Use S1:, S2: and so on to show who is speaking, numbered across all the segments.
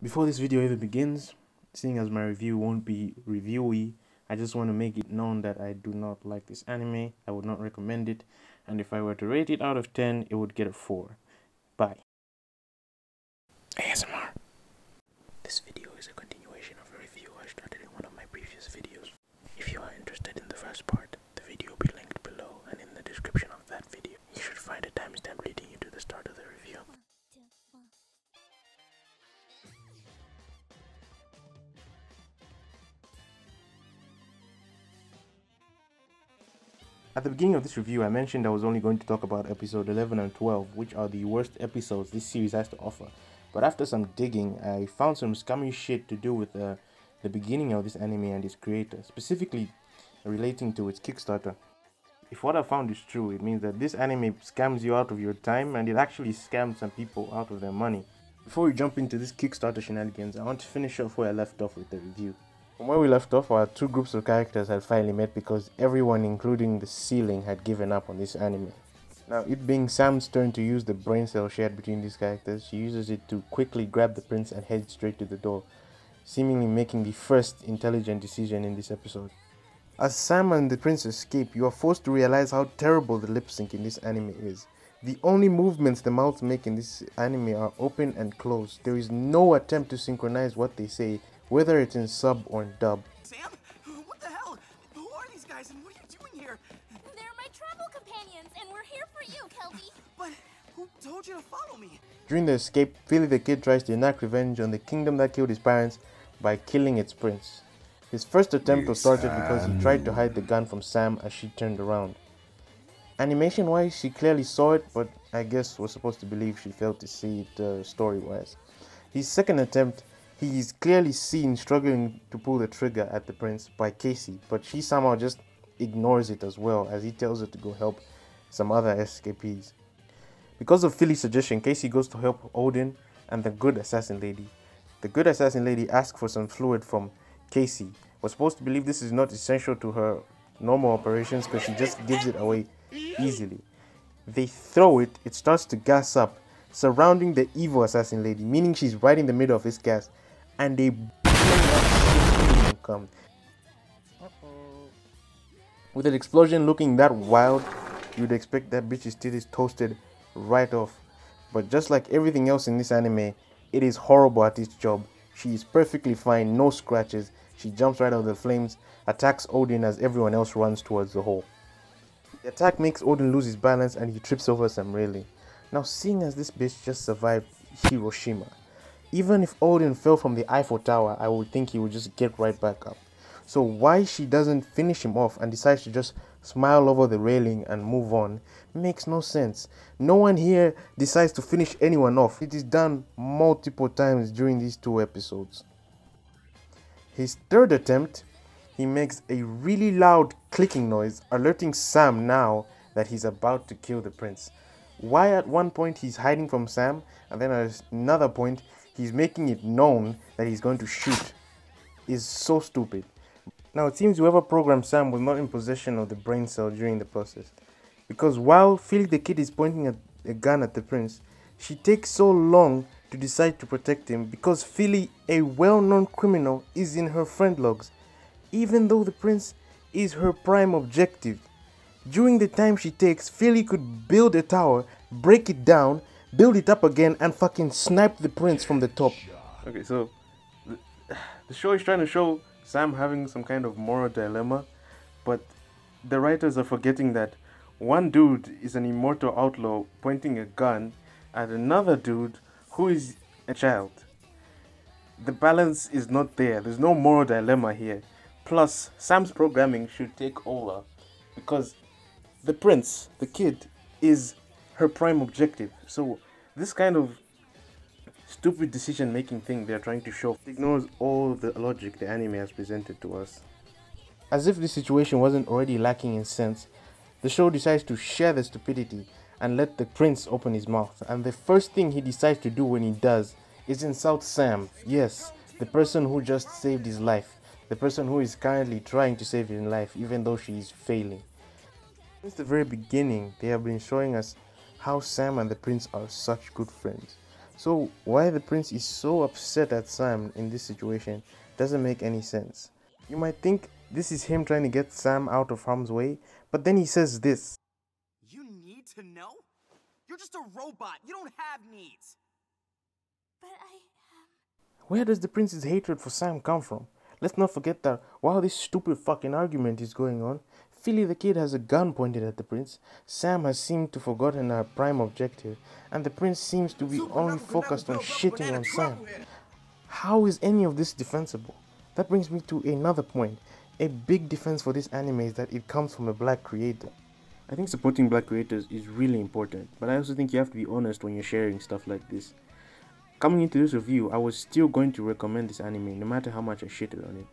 S1: Before this video even begins, seeing as my review won't be reviewy, I just want to make it known that I do not like this anime, I would not recommend it, and if I were to rate it out of 10, it would get a 4. Bye. ASMR. This video is a continuation of a review I started in one of my previous videos. If you are interested in the first part, the video will be linked below and in the description of that video. You should find a timestamp leading you to the start of the review. At the beginning of this review, I mentioned I was only going to talk about episode 11 and 12, which are the worst episodes this series has to offer. But after some digging, I found some scummy shit to do with the beginning of this anime and its creator, specifically relating to its Kickstarter. If what I found is true, it means that this anime scams you out of your time, and it actually scams some people out of their money. Before we jump into this Kickstarter shenanigans, I want to finish off where I left off with the review. From where we left off, our two groups of characters had finally met because everyone, including the ceiling, had given up on this anime. Now, it being Sam's turn to use the brain cell shared between these characters, she uses it to quickly grab the prince and head straight to the door, seemingly making the first intelligent decision in this episode. As Sam and the prince escape, you are forced to realize how terrible the lip sync in this anime is. The only movements the mouths make in this anime are open and closed. There is no attempt to synchronize what they say, whether it's in sub or in dub.
S2: Sam? What the hell? Who are these guys and what are you doing here?
S3: They're my travel companions, and we're here for you, Kelby.
S2: But who told you to follow me?
S1: During the escape, Philly the Kid tries to enact revenge on the kingdom that killed his parents by killing its prince. His first attempt was started because he tried to hide the gun from Sam as she turned around. Animation-wise, she clearly saw it, but I guess was supposed to believe she failed to see it story-wise. His second attempt, he is clearly seen struggling to pull the trigger at the prince by Casey, but she somehow just ignores it as well as he tells her to go help some other escapees. Because of Philly's suggestion, Casey goes to help Odin and the good assassin lady. The good assassin lady asks for some fluid from Casey. We're supposed to believe this is not essential to her normal operations because she just gives it away easily. They throw it, it starts to gas up, surrounding the evil assassin lady, meaning she's right in the middle of this gas, and they come. With an explosion looking that wild, you'd expect that bitch's titties toasted right off. But just like everything else in this anime, it is horrible at its job. She is perfectly fine, no scratches. She jumps right out of the flames, attacks Odin as everyone else runs towards the hole. The attack makes Odin lose his balance and he trips over some railing. Now, seeing as this bitch just survived Hiroshima, even if Odin fell from the Eiffel Tower, I would think he would just get right back up. So why she doesn't finish him off and decides to just smile over the railing and move on makes no sense. No one here decides to finish anyone off. It is done multiple times during these two episodes. His third attempt, he makes a really loud clicking noise, alerting Sam now that he's about to kill the prince. Why at one point he's hiding from Sam, and then at another point he's making it known that he's going to shoot, is so stupid. Now it seems whoever programmed Sam was not in possession of the brain cell during the process, because while Philly the Kid is pointing a gun at the prince, she takes so long to decide to protect him because Philly, a well-known criminal, is in her friend logs, even though the prince is her prime objective. During the time she takes, Philly could build a tower, break it down, build it up again, and fucking snipe the prince from the top. Okay, so the show is trying to show Sam having some kind of moral dilemma, but the writers are forgetting that one dude is an immortal outlaw pointing a gun at another dude who is a child. The balance is not there. There's no moral dilemma here. Plus, Sam's programming should take over because the prince, the kid, is her prime objective. So this kind of stupid decision-making thing they're trying to show ignores all the logic the anime has presented to us. As if this situation wasn't already lacking in sense, the show decides to share the stupidity and let the prince open his mouth. And the first thing he decides to do when he does is insult Sam. Yes, the person who just saved his life. The person who is currently trying to save his life even though she is failing. Since the very beginning, they have been showing us how Sam and the prince are such good friends. So why the prince is so upset at Sam in this situation doesn't make any sense. You might think this is him trying to get Sam out of harm's way, but then he says this.
S2: You need to know? You're just a robot. You don't have needs.
S3: But
S1: Where does the prince's hatred for Sam come from? Let's not forget that while this stupid fucking argument is going on, Philly the kid has a gun pointed at the prince, Sam has seemed to forgotten her prime objective, and the prince seems to be only focused on shitting on Sam. How is any of this defensible? That brings me to another point. A big defense for this anime is that it comes from a black creator. I think supporting black creators is really important, but I also think you have to be honest when you're sharing stuff like this. Coming into this review, I was still going to recommend this anime no matter how much I shitted on it.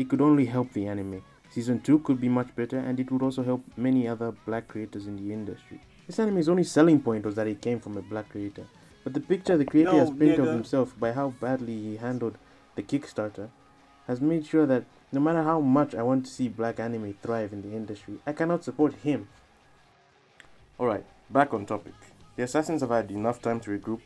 S1: It could only help the anime. Season 2 could be much better, and it would also help many other black creators in the industry. This anime's only selling point was that it came from a black creator, but the picture the creator has painted of himself by how badly he handled the Kickstarter has made sure that no matter how much I want to see black anime thrive in the industry, I cannot support him. Alright, back on topic. The assassins have had enough time to regroup,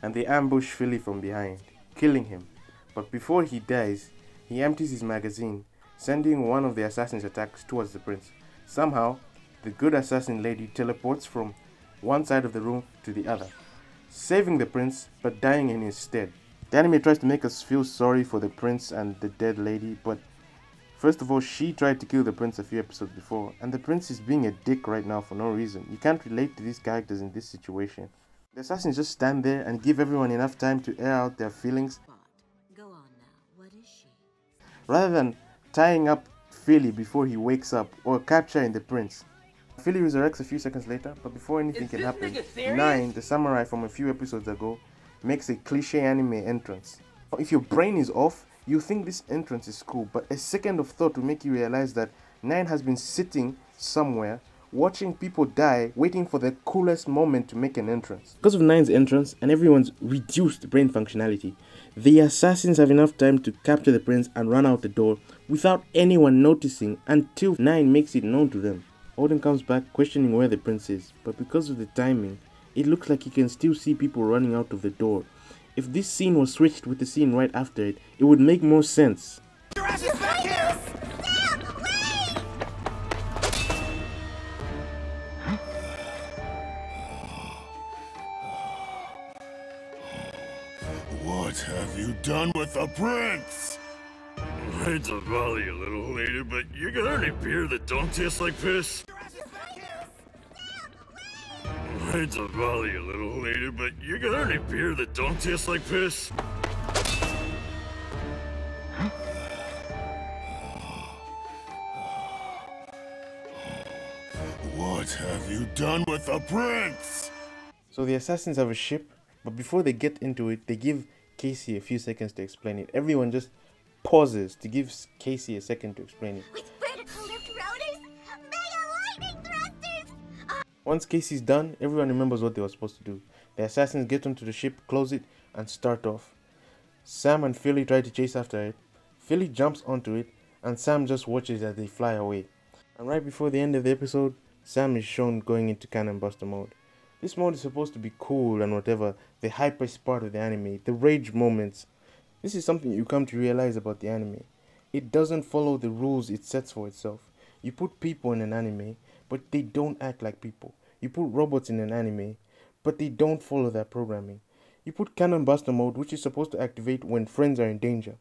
S1: and they ambush Philly from behind, killing him. But before he dies, he empties his magazine, sending one of the assassin's attacks towards the prince. Somehow, the good assassin lady teleports from one side of the room to the other, saving the prince but dying in his stead. The anime tries to make us feel sorry for the prince and the dead lady, but first of all, she tried to kill the prince a few episodes before, and the prince is being a dick right now for no reason. You can't relate to these characters in this situation. The assassins just stand there and give everyone enough time to air out their feelings.
S4: Go on now. What is she?
S1: Rather than tying up Philly before he wakes up or capturing the prince. Philly resurrects a few seconds later, but before anything can happen, Nine, the samurai from a few episodes ago, makes a cliche anime entrance. If your brain is off, you think this entrance is cool, but a second of thought will make you realize that Nine has been sitting somewhere watching people die, waiting for the coolest moment to make an entrance. Because of Nine's entrance and everyone's reduced brain functionality, the assassins have enough time to capture the prince and run out the door without anyone noticing until Nine makes it known to them. Odin comes back questioning where the prince is, but because of the timing, it looks like he can still see people running out of the door. If this scene was switched with the scene right after it, it would make more sense.
S2: Your ass is back here!
S5: What have you done with the prince?
S6: I hate to bother you, little lady, but you got any beer that don't taste like piss?
S2: Your ass is back here!
S6: I hate to bother you, little lady, but you got any beer that don't taste like piss?
S5: What have you done with the prince?
S1: So the assassins have a ship, but before they get into it, they give Casey a few seconds to explain it. Everyone just pauses to give Casey a second to explain it.
S3: with vertical lift rotors, mega lightning thrusters.
S1: Once Casey's done, everyone remembers what they were supposed to do. The assassins get onto the ship, close it, and start off. Sam and Philly try to chase after it. Philly jumps onto it, and Sam just watches as they fly away. And right before the end of the episode, Sam is shown going into Cannon Buster mode. This mode is supposed to be cool and whatever, the hypest part of the anime, the rage moments. This is something you come to realize about the anime. It doesn't follow the rules it sets for itself. You put people in an anime, but they don't act like people. You put robots in an anime, but they don't follow that programming. You put Cannon Buster mode, which is supposed to activate when friends are in danger,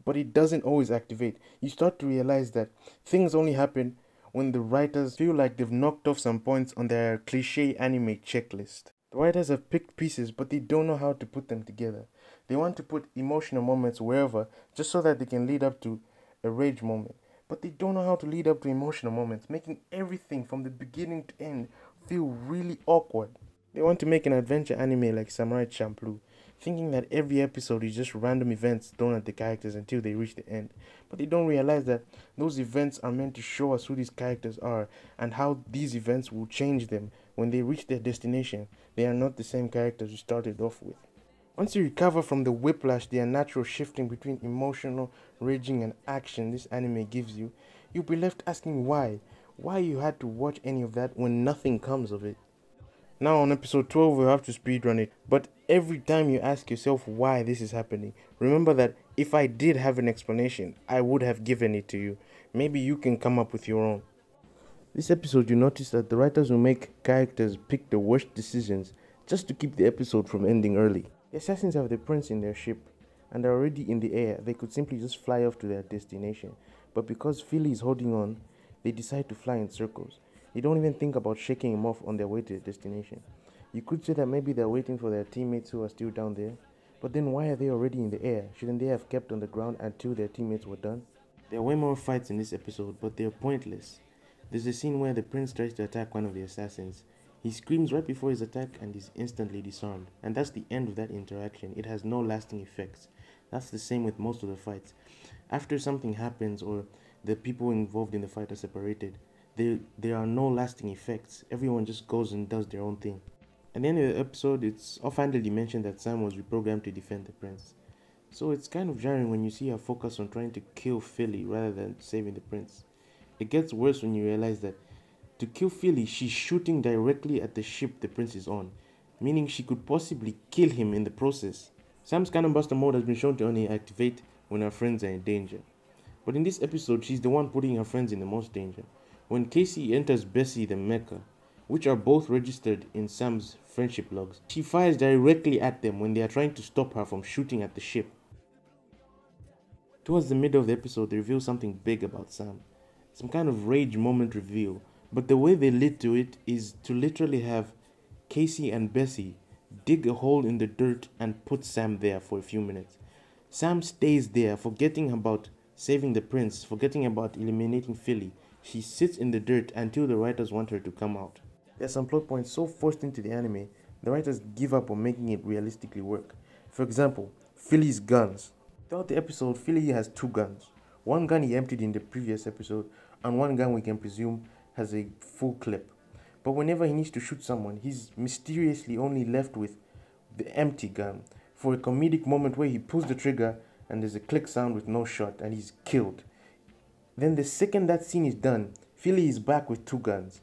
S1: but it doesn't always activate. You start to realize that things only happen when the writers feel like they've knocked off some points on their cliche anime checklist. The writers have picked pieces, but they don't know how to put them together. They want to put emotional moments wherever, just so that they can lead up to a rage moment. But they don't know how to lead up to emotional moments, making everything from the beginning to end feel really awkward. They want to make an adventure anime like Samurai Champloo, thinking that every episode is just random events thrown at the characters until they reach the end. But they don't realize that those events are meant to show us who these characters are and how these events will change them when they reach their destination. They are not the same characters you started off with. Once you recover from the whiplash, the unnatural shifting between emotional, raging and action this anime gives you, you'll be left asking why you had to watch any of that when nothing comes of it. Now on episode 12 we'll have to speedrun it, but every time you ask yourself why this is happening, remember that if I did have an explanation, I would have given it to you. Maybe you can come up with your own. This episode you notice that the writers will make characters pick the worst decisions just to keep the episode from ending early. The assassins have the prince in their ship and are already in the air. They could simply just fly off to their destination, but because Philly is holding on, they decide to fly in circles. They don't even think about shaking him off on their way to their destination. You could say that maybe they're waiting for their teammates who are still down there, but then why are they already in the air? Shouldn't they have kept on the ground until their teammates were done? There are way more fights in this episode, but they're pointless. There's a scene where the prince tries to attack one of the assassins. He screams right before his attack and is instantly disarmed. And that's the end of that interaction. It has no lasting effects. That's the same with most of the fights. After something happens or the people involved in the fight are separated, there are no lasting effects. Everyone just goes and does their own thing. At the end of the episode, it's offhandedly mentioned that Sam was reprogrammed to defend the prince. So it's kind of jarring when you see her focus on trying to kill Philly rather than saving the prince. It gets worse when you realize that to kill Philly, she's shooting directly at the ship the prince is on, meaning she could possibly kill him in the process. Sam's cannon buster mode has been shown to only activate when her friends are in danger. But in this episode, she's the one putting her friends in the most danger. When Casey enters Bessie the Mecha, which are both registered in Sam's friendship logs, she fires directly at them when they are trying to stop her from shooting at the ship. Towards the middle of the episode, they reveal something big about Sam. Some kind of rage moment reveal, but the way they lead to it is to literally have Casey and Bessie dig a hole in the dirt and put Sam there for a few minutes. Sam stays there, forgetting about saving the prince, forgetting about eliminating Philly. She sits in the dirt until the writers want her to come out. There are some plot points so forced into the anime, the writers give up on making it realistically work. For example, Philly's guns. Throughout the episode, Philly has 2 guns. One gun he emptied in the previous episode, and one gun we can presume has a full clip. But whenever he needs to shoot someone, he's mysteriously only left with the empty gun for a comedic moment where he pulls the trigger and there's a click sound with no shot and he's killed. Then the second that scene is done, Philly is back with 2 guns.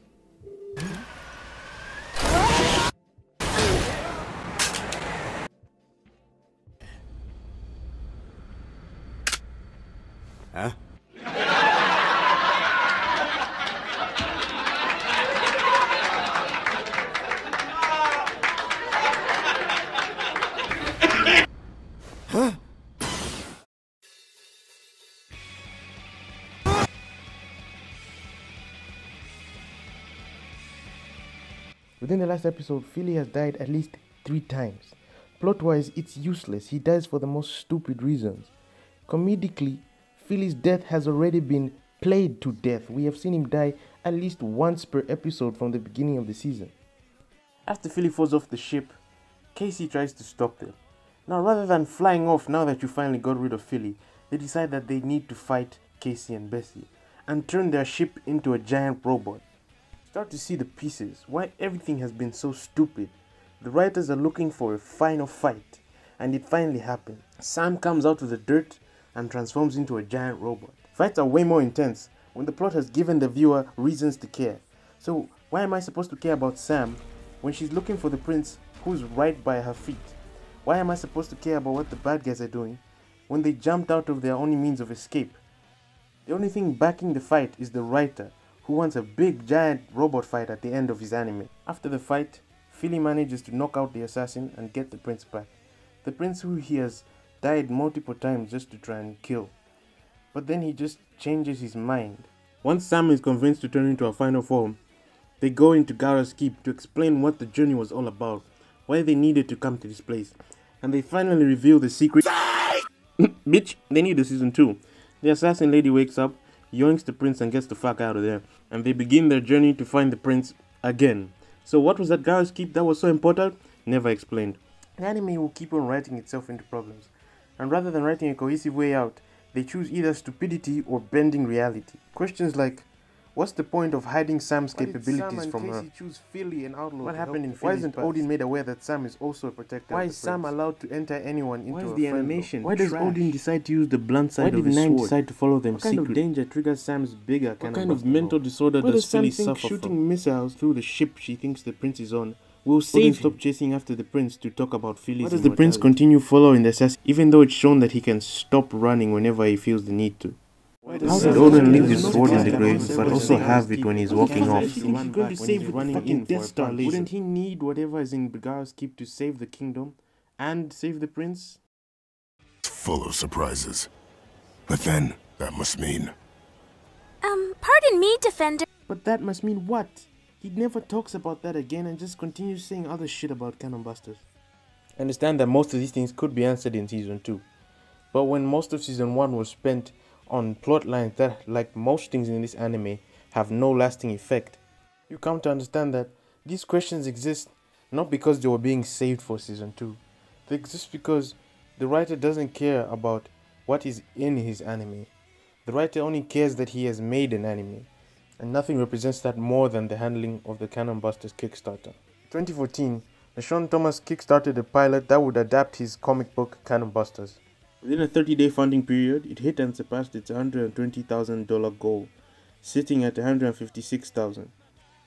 S5: Huh?
S1: Within the last episode, Philly has died at least 3 times. Plot-wise, it's useless. He dies for the most stupid reasons. Comedically, Philly's death has already been played to death. We have seen him die at least once per episode from the beginning of the season. After Philly falls off the ship, Casey tries to stop them. Now, rather than flying off now that you finally got rid of Philly, they decide that they need to fight Casey and Bessie and turn their ship into a giant robot. Start to see the pieces, why everything has been so stupid. The writers are looking for a final fight, and it finally happened. Sam comes out of the dirt and transforms into a giant robot. Fights are way more intense when the plot has given the viewer reasons to care. So why am I supposed to care about Sam when she's looking for the prince who's right by her feet? Why am I supposed to care about what the bad guys are doing when they jumped out of their only means of escape? The only thing backing the fight is the writer, who wants a big giant robot fight at the end of his anime. After the fight, Philly manages to knock out the assassin and get the prince back. The prince who he has died multiple times just to try and kill. But then he just changes his mind. Once Sam is convinced to turn into a final form, they go into Gaara's keep to explain what the journey was all about, why they needed to come to this place, and they finally reveal the secret. Bitch, they need a season 2. The assassin lady wakes up, yoinks the prince and gets the fuck out of there, and they begin their journey to find the prince again. So what was that Gaara's keep that was so important? Never explained. The anime will keep on writing itself into problems, and rather than writing a cohesive way out, they choose either stupidity or bending reality. Questions like, what's the point of hiding Sam's capabilities from her? Choose Philly and Outlaw what happened in Philly's Why isn't Odin made aware that Sam is also a protector? Why is Sam allowed to enter anyone into a the animation? Why does Odin decide to use the blunt side of his sword? Why did Nine decide to follow them secretly? What kind of danger triggers Sam's bigger cannon? What kind of mental disorder does Philly suffer from? Shooting missiles through the ship she thinks the prince is on will save him. Stop chasing after the prince to talk about feelings. Why does the prince continue following the assassin even though it's shown that he can stop running whenever he feels the need to? How did Odin leave his sword in the grave but also have it when he's walking off? He's going to save with the fucking Death Star laser. Wouldn't he need whatever is in Brigar's keep to save the kingdom and save the prince?
S5: Full of surprises. But then, that must mean...
S3: Pardon me, Defender.
S1: But that must mean what? He never talks about that again and just continues saying other shit about Cannon Busters. I understand that most of these things could be answered in Season 2. But when most of Season 1 was spent on plot lines that, like most things in this anime, have no lasting effect, you come to understand that these questions exist not because they were being saved for Season 2. They exist because the writer doesn't care about what is in his anime. The writer only cares that he has made an anime, and nothing represents that more than the handling of the Cannon Busters Kickstarter. In 2014, LeSean Thomas kickstarted a pilot that would adapt his comic book Cannon Busters. Within a 30-day funding period, it hit and surpassed its $120,000 goal, sitting at $156,000.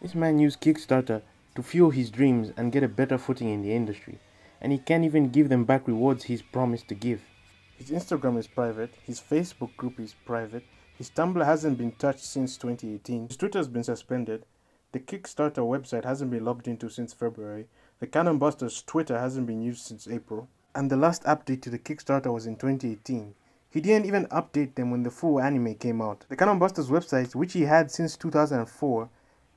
S1: This man used Kickstarter to fuel his dreams and get a better footing in the industry, and he can't even give them back rewards he's promised to give. His Instagram is private, his Facebook group is private, his Tumblr hasn't been touched since 2018, his Twitter has been suspended, the Kickstarter website hasn't been logged into since February, the Cannon Busters Twitter hasn't been used since April, and the last update to the Kickstarter was in 2018. He didn't even update them when the full anime came out. The Cannon Busters website, which he had since 2004,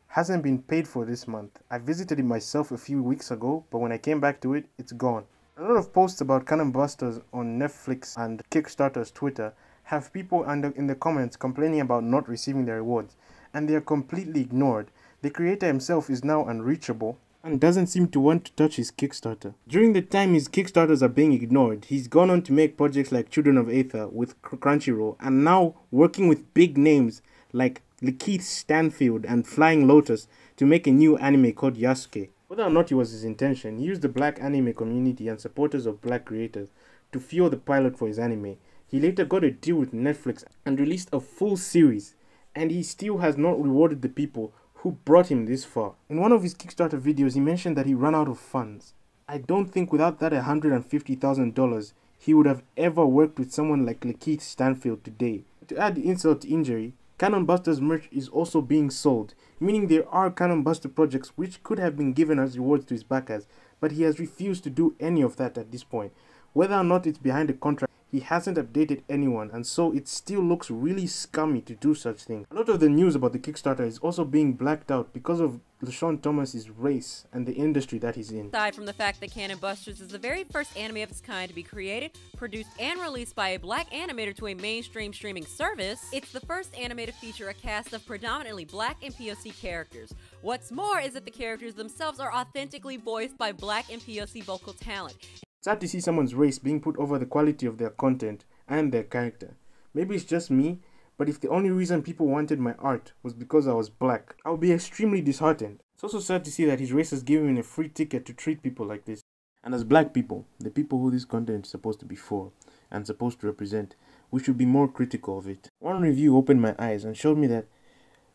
S1: hasn't been paid for this month. I visited it myself a few weeks ago, but when I came back to it, it's gone. A lot of posts about Cannon Busters on Netflix and Kickstarter's Twitter have people in the comments complaining about not receiving their rewards, and they are completely ignored. The creator himself is now unreachable and doesn't seem to want to touch his Kickstarter. During the time his Kickstarters are being ignored, he's gone on to make projects like Children of Aether with Crunchyroll, and now working with big names like Lakeith Stanfield and Flying Lotus to make a new anime called Yasuke. Whether or not it was his intention, he used the black anime community and supporters of black creators to fuel the pilot for his anime. He later got a deal with Netflix and released a full series, and he still has not rewarded the people who brought him this far. In one of his Kickstarter videos, he mentioned that he ran out of funds. I don't think without that $150,000, he would have ever worked with someone like Lakeith Stanfield today. To add insult to injury, Cannon Busters merch is also being sold, meaning there are Cannon Buster projects which could have been given as rewards to his backers, but he has refused to do any of that at this point. Whether or not it's behind a contract, he hasn't updated anyone, and so it still looks really scummy to do such things. A lot of the news about the Kickstarter is also being blacked out because of LeSean Thomas's race and the industry that he's in.
S7: Aside from the fact that Cannon Busters is the very first anime of its kind to be created, produced, and released by a black animator to a mainstream streaming service, it's the first anime to feature a cast of predominantly black and POC characters. What's more is that the characters themselves are authentically voiced by black and POC vocal talent.
S1: It's sad to see someone's race being put over the quality of their content and their character. Maybe it's just me, but if the only reason people wanted my art was because I was black, I would be extremely disheartened. It's also sad to see that his race has given him a free ticket to treat people like this. And as black people, the people who this content is supposed to be for and supposed to represent, we should be more critical of it. One review opened my eyes and showed me that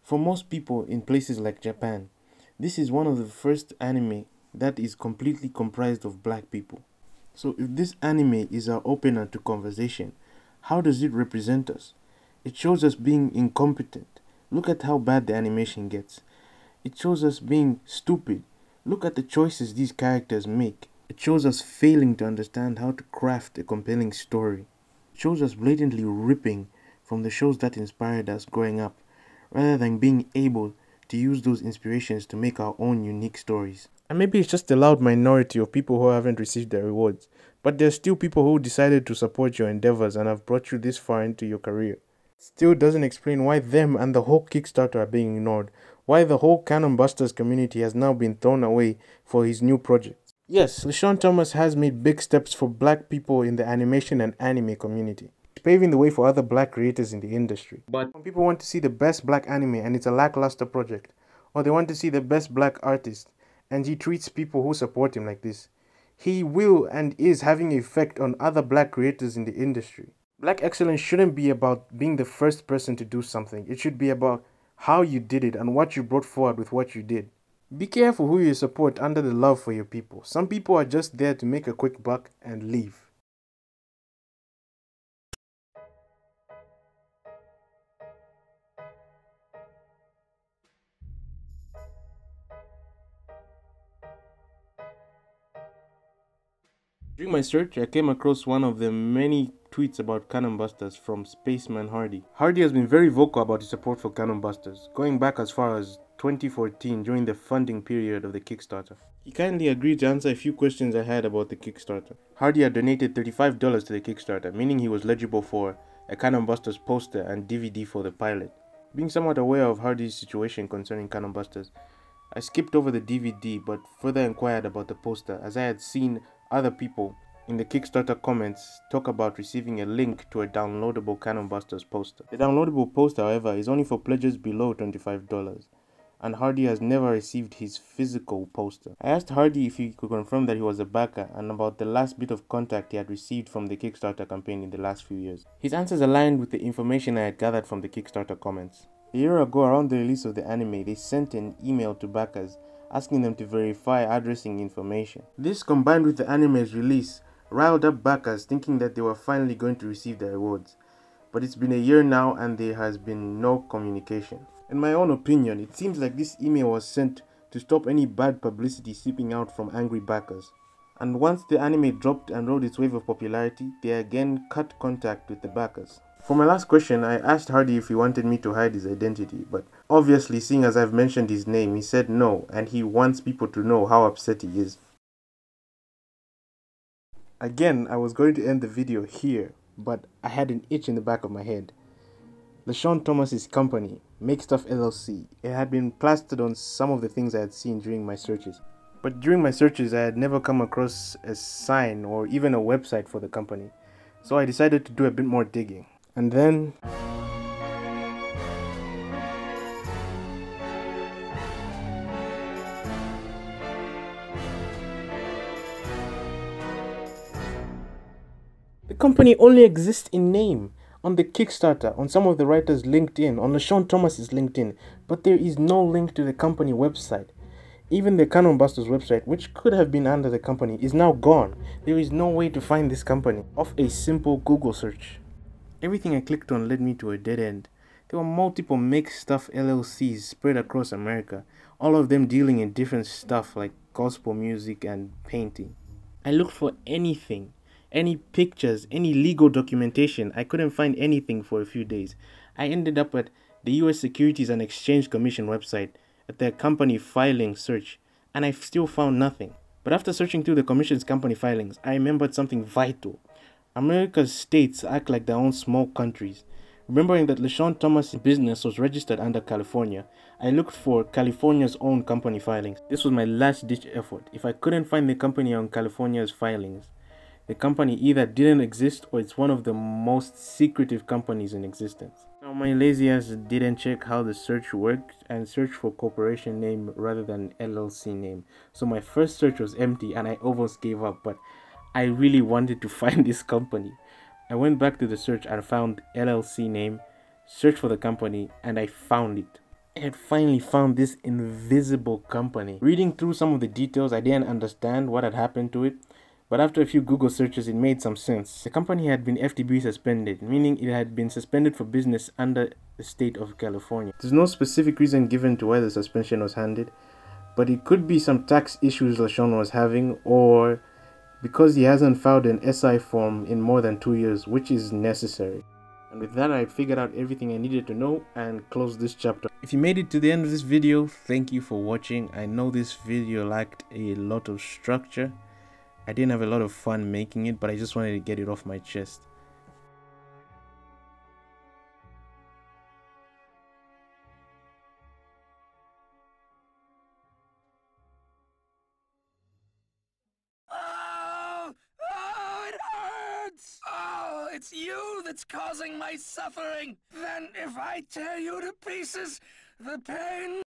S1: for most people in places like Japan, this is one of the first anime that is completely comprised of black people. So if this anime is our opener to conversation, how does it represent us? It shows us being incompetent. Look at how bad the animation gets. It shows us being stupid. Look at the choices these characters make. It shows us failing to understand how to craft a compelling story. It shows us blatantly ripping from the shows that inspired us growing up, rather than being able to use those inspirations to make our own unique stories. And maybe it's just a loud minority of people who haven't received their rewards, but there's still people who decided to support your endeavors and have brought you this far into your career. Still doesn't explain why them and the whole Kickstarter are being ignored, why the whole Cannon Busters community has now been thrown away for his new project. Yes, LeSean Thomas has made big steps for black people in the animation and anime community, paving the way for other black creators in the industry. But when people want to see the best black anime and it's a lackluster project, or they want to see the best black artist, and he treats people who support him like this, he will and is having an effect on other black creators in the industry. Black excellence shouldn't be about being the first person to do something. It should be about how you did it and what you brought forward with what you did. Be careful who you support under the love for your people. Some people are just there to make a quick buck and leave. During my search, I came across one of the many tweets about Cannon Busters from Spaceman Hardy. Hardy has been very vocal about his support for Cannon Busters, going back as far as 2014 during the funding period of the Kickstarter. He kindly agreed to answer a few questions I had about the Kickstarter. Hardy had donated $35 to the Kickstarter, meaning he was eligible for a Cannon Busters poster and DVD for the pilot. Being somewhat aware of Hardy's situation concerning Cannon Busters, I skipped over the DVD but further inquired about the poster, as I had seen other people in the Kickstarter comments talk about receiving a link to a downloadable Cannon Busters poster. The downloadable poster, however, is only for pledges below $25, and Hardy has never received his physical poster. I asked Hardy if he could confirm that he was a backer and about the last bit of contact he had received from the Kickstarter campaign in the last few years. His answers aligned with the information I had gathered from the Kickstarter comments. A year ago, around the release of the anime, they sent an email to backers asking them to verify addressing information. This, combined with the anime's release, riled up backers thinking that they were finally going to receive their rewards. But it's been a year now and there has been no communication. In my own opinion, it seems like this email was sent to stop any bad publicity seeping out from angry backers. And once the anime dropped and rode its wave of popularity, they again cut contact with the backers. For my last question, I asked Hardy if he wanted me to hide his identity, but obviously, seeing as I've mentioned his name, he said no, and he wants people to know how upset he is. Again, I was going to end the video here, but I had an itch in the back of my head. LeSean Thomas's company, Make Stuff LLC, it had been plastered on some of the things I had seen during my searches. But during my searches, I had never come across a sign or even a website for the company, so I decided to do a bit more digging. And then the company only exists in name, on the Kickstarter, on some of the writers' LinkedIn, on LeSean Thomas's LinkedIn, but there is no link to the company website. Even the Cannon Busters website, which could have been under the company, is now gone. There is no way to find this company off a simple Google search. Everything I clicked on led me to a dead end. There were multiple Make Stuff LLCs spread across America, all of them dealing in different stuff like gospel music and painting. I looked for anything, any pictures, any legal documentation. I couldn't find anything for a few days. I ended up at the US Securities and Exchange Commission website at their company filing search, and I still found nothing. But after searching through the Commission's company filings, I remembered something vital. America's states act like their own small countries. Remembering that LeSean Thomas' business was registered under California, I looked for California's own company filings. This was my last-ditch effort. If I couldn't find the company on California's filings, the company either didn't exist or it's one of the most secretive companies in existence. Now, my lazy ass didn't check how the search worked and searched for corporation name rather than LLC name. So my first search was empty and I almost gave up, but I really wanted to find this company. I went back to the search and found LLC name, searched for the company, and I found it. I had finally found this invisible company. Reading through some of the details, I didn't understand what had happened to it, but after a few Google searches, it made some sense. The company had been FTB suspended, meaning it had been suspended for business under the state of California. There's no specific reason given to why the suspension was handed, but it could be some tax issues LeSean was having, or because he hasn't filed an SI form in more than 2 years, which is necessary. And with that, I figured out everything I needed to know and closed this chapter. If you made it to the end of this video, thank you for watching. I know this video lacked a lot of structure. I didn't have a lot of fun making it, but I just wanted to get it off my chest.
S2: It's you that's causing my suffering. Then if I tear you to pieces, the pain